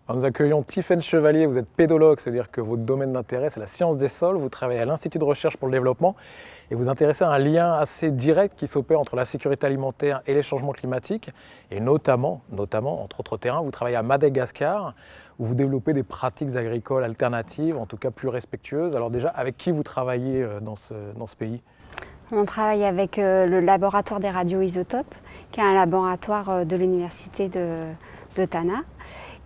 Alors nous accueillons Tiffaine Chevalier, vous êtes pédologue, c'est-à-dire que votre domaine d'intérêt c'est la science des sols, vous travaillez à l'Institut de recherche pour le développement et vous intéressez à un lien assez direct qui s'opère entre la sécurité alimentaire et les changements climatiques et notamment, entre autres terrains, vous travaillez à Madagascar où vous développez des pratiques agricoles alternatives, en tout cas plus respectueuses. Alors déjà, avec qui vous travaillez dans ce pays? On travaille avec le laboratoire des radioisotopes, qui est un laboratoire de l'université de Tana.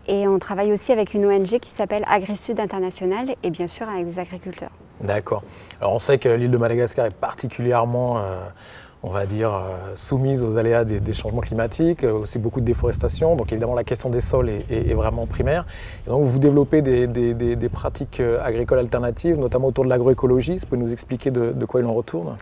Et on travaille aussi avec une ONG qui s'appelle AgriSud International et bien sûr avec des agriculteurs. D'accord. Alors on sait que l'île de Madagascar est particulièrement, on va dire, soumise aux aléas des changements climatiques, aussi beaucoup de déforestation. Donc évidemment la question des sols est vraiment primaire. Et donc vous développez des pratiques agricoles alternatives, notamment autour de l'agroécologie. Vous pouvez nous expliquer de quoi il en retourne?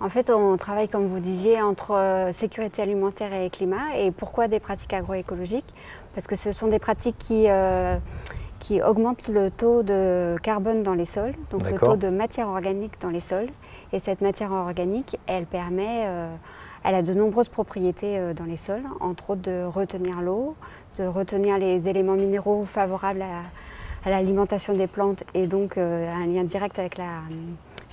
En fait, on travaille, comme vous disiez, entre sécurité alimentaire et climat. Et pourquoi des pratiques agroécologiques? Parce que ce sont des pratiques qui augmentent le taux de carbone dans les sols, donc le taux de matière organique dans les sols. Et cette matière organique, elle a de nombreuses propriétés dans les sols, entre autres de retenir l'eau, de retenir les éléments minéraux favorables à l'alimentation des plantes et donc un lien direct avec la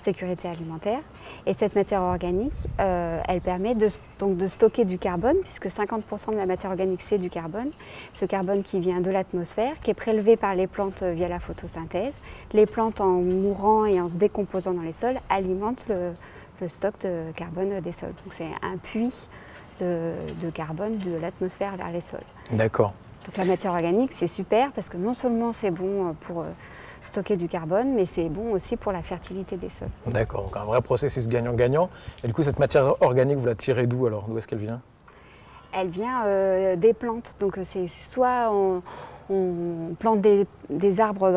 sécurité alimentaire. Et cette matière organique, elle permet de stocker du carbone, puisque 50% de la matière organique c'est du carbone. Ce carbone qui vient de l'atmosphère, qui est prélevé par les plantes via la photosynthèse. Les plantes, en mourant et en se décomposant dans les sols, alimentent le stock de carbone des sols. Donc c'est un puits de carbone de l'atmosphère vers les sols. D'accord. Donc la matière organique c'est super parce que non seulement c'est bon pour stocker du carbone, mais c'est bon aussi pour la fertilité des sols. D'accord, donc un vrai processus gagnant-gagnant. Et du coup, cette matière organique, vous la tirez d'où alors? D'où est-ce qu'elle vient? Elle vient des plantes. Donc c'est soit on plante des arbres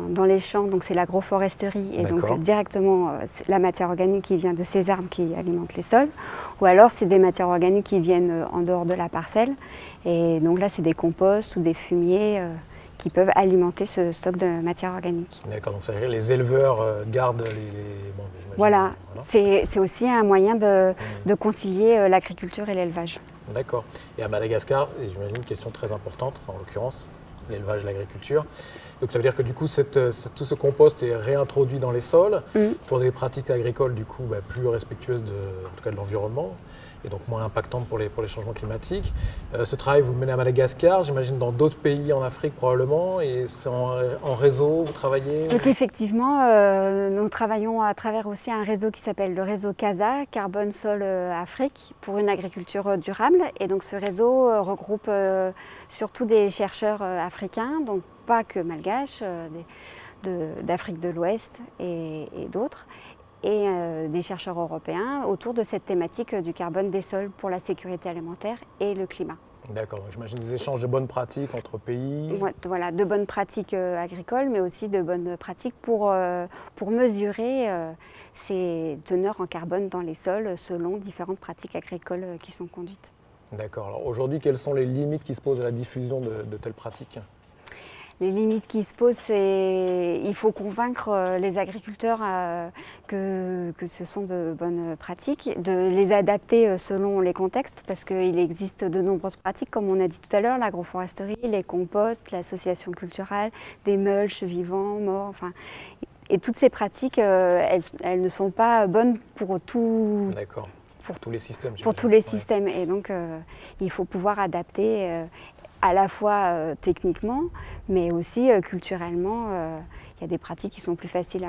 dans les champs, donc c'est l'agroforesterie, et donc directement la matière organique qui vient de ces arbres qui alimentent les sols. Ou alors c'est des matières organiques qui viennent en dehors de la parcelle. Et donc là, c'est des composts ou des fumiers qui peuvent alimenter ce stock de matière organique. D'accord, donc ça veut dire que les éleveurs gardent Bon, voilà. C'est aussi un moyen de concilier l'agriculture et l'élevage. D'accord. Et à Madagascar, j'imagine une question très importante, enfin en l'occurrence, l'élevage et l'agriculture. Donc ça veut dire que du coup, tout ce compost est réintroduit dans les sols pour des pratiques agricoles du coup plus respectueuses en tout cas de l'environnement et donc moins impactantes pour les changements climatiques. Ce travail, vous le menez à Madagascar, j'imagine dans d'autres pays en Afrique probablement, et c'est en réseau, vous travaillez? Donc effectivement, nous travaillons à travers aussi un réseau qui s'appelle le réseau CASA, Carbone Sol Afrique, pour une agriculture durable. Et donc ce réseau regroupe surtout des chercheurs africains, donc pas que malgaches, d'Afrique de l'Ouest et d'autres, et des chercheurs européens autour de cette thématique du carbone des sols pour la sécurité alimentaire et le climat. D'accord, j'imagine des échanges de bonnes pratiques entre pays. Ouais, voilà, de bonnes pratiques agricoles, mais aussi de bonnes pratiques pour mesurer ces teneurs en carbone dans les sols selon différentes pratiques agricoles qui sont conduites. D'accord, alors aujourd'hui, quelles sont les limites qui se posent à la diffusion de telles pratiques? Les limites qui se posent, c'est qu'il faut convaincre les agriculteurs que ce sont de bonnes pratiques, de les adapter selon les contextes, parce qu'il existe de nombreuses pratiques, comme on a dit tout à l'heure, l'agroforesterie, les composts, l'association culturelle, des mulches vivants, morts, enfin. Et toutes ces pratiques, elles ne sont pas bonnes pour tout. D'accord. Pour tous les systèmes. Pour tous les systèmes. Et donc, il faut pouvoir adapter à la fois techniquement, mais aussi culturellement. Il y a des pratiques qui sont plus faciles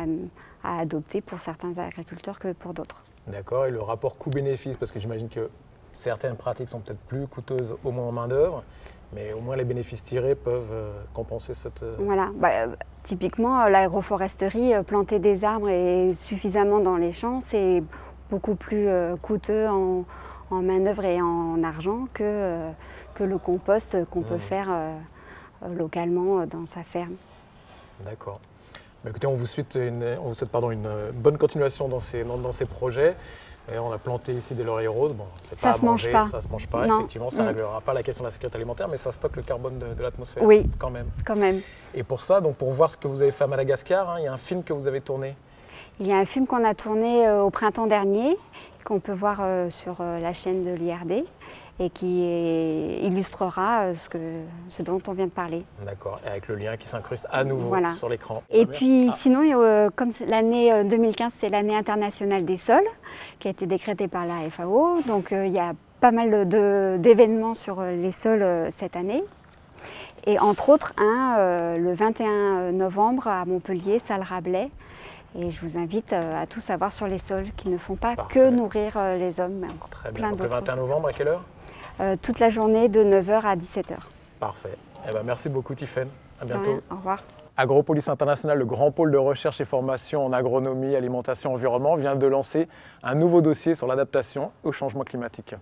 à adopter pour certains agriculteurs que pour d'autres. D'accord. Et le rapport coût-bénéfice, parce que j'imagine que certaines pratiques sont peut-être plus coûteuses au moins en main-d'œuvre, mais au moins les bénéfices tirés peuvent compenser cette. Voilà. Typiquement, l'agroforesterie, planter des arbres et suffisamment dans les champs, c'est beaucoup plus coûteux en main-d'œuvre et en argent que le compost qu'on peut faire localement dans sa ferme. D'accord. Écoutez, on vous souhaite une bonne continuation dans ces projets. Et on a planté ici des lauriers roses. Bon, c'est pas à manger, ça se mange pas. Non. Effectivement, ça ne réglera pas la question de la sécurité alimentaire, mais ça stocke le carbone de l'atmosphère. Oui, quand même. Quand même. Et pour ça, donc pour voir ce que vous avez fait à Madagascar, il y a un film que vous avez tourné. Il y a un film qu'on a tourné au printemps dernier, qu'on peut voir sur la chaîne de l'IRD et qui illustrera ce dont on vient de parler. D'accord, et avec le lien qui s'incruste à nouveau sur l'écran. Et puis sinon, comme l'année 2015, c'est l'année internationale des sols qui a été décrétée par la FAO. Donc il y a pas mal d'événements sur les sols cette année. Et entre autres, le 21 novembre à Montpellier, salle Rabelais. Et je vous invite à tout savoir sur les sols qui ne font pas que nourrir les hommes, mais encore plein d'autres. Le 21 novembre, à quelle heure? Toute la journée de 9h à 17h. Parfait. Eh ben, merci beaucoup Tiffaine. À bientôt. Au revoir. Agropolis International, le grand pôle de recherche et formation en agronomie, alimentation, environnement, vient de lancer un nouveau dossier sur l'adaptation au changement climatique.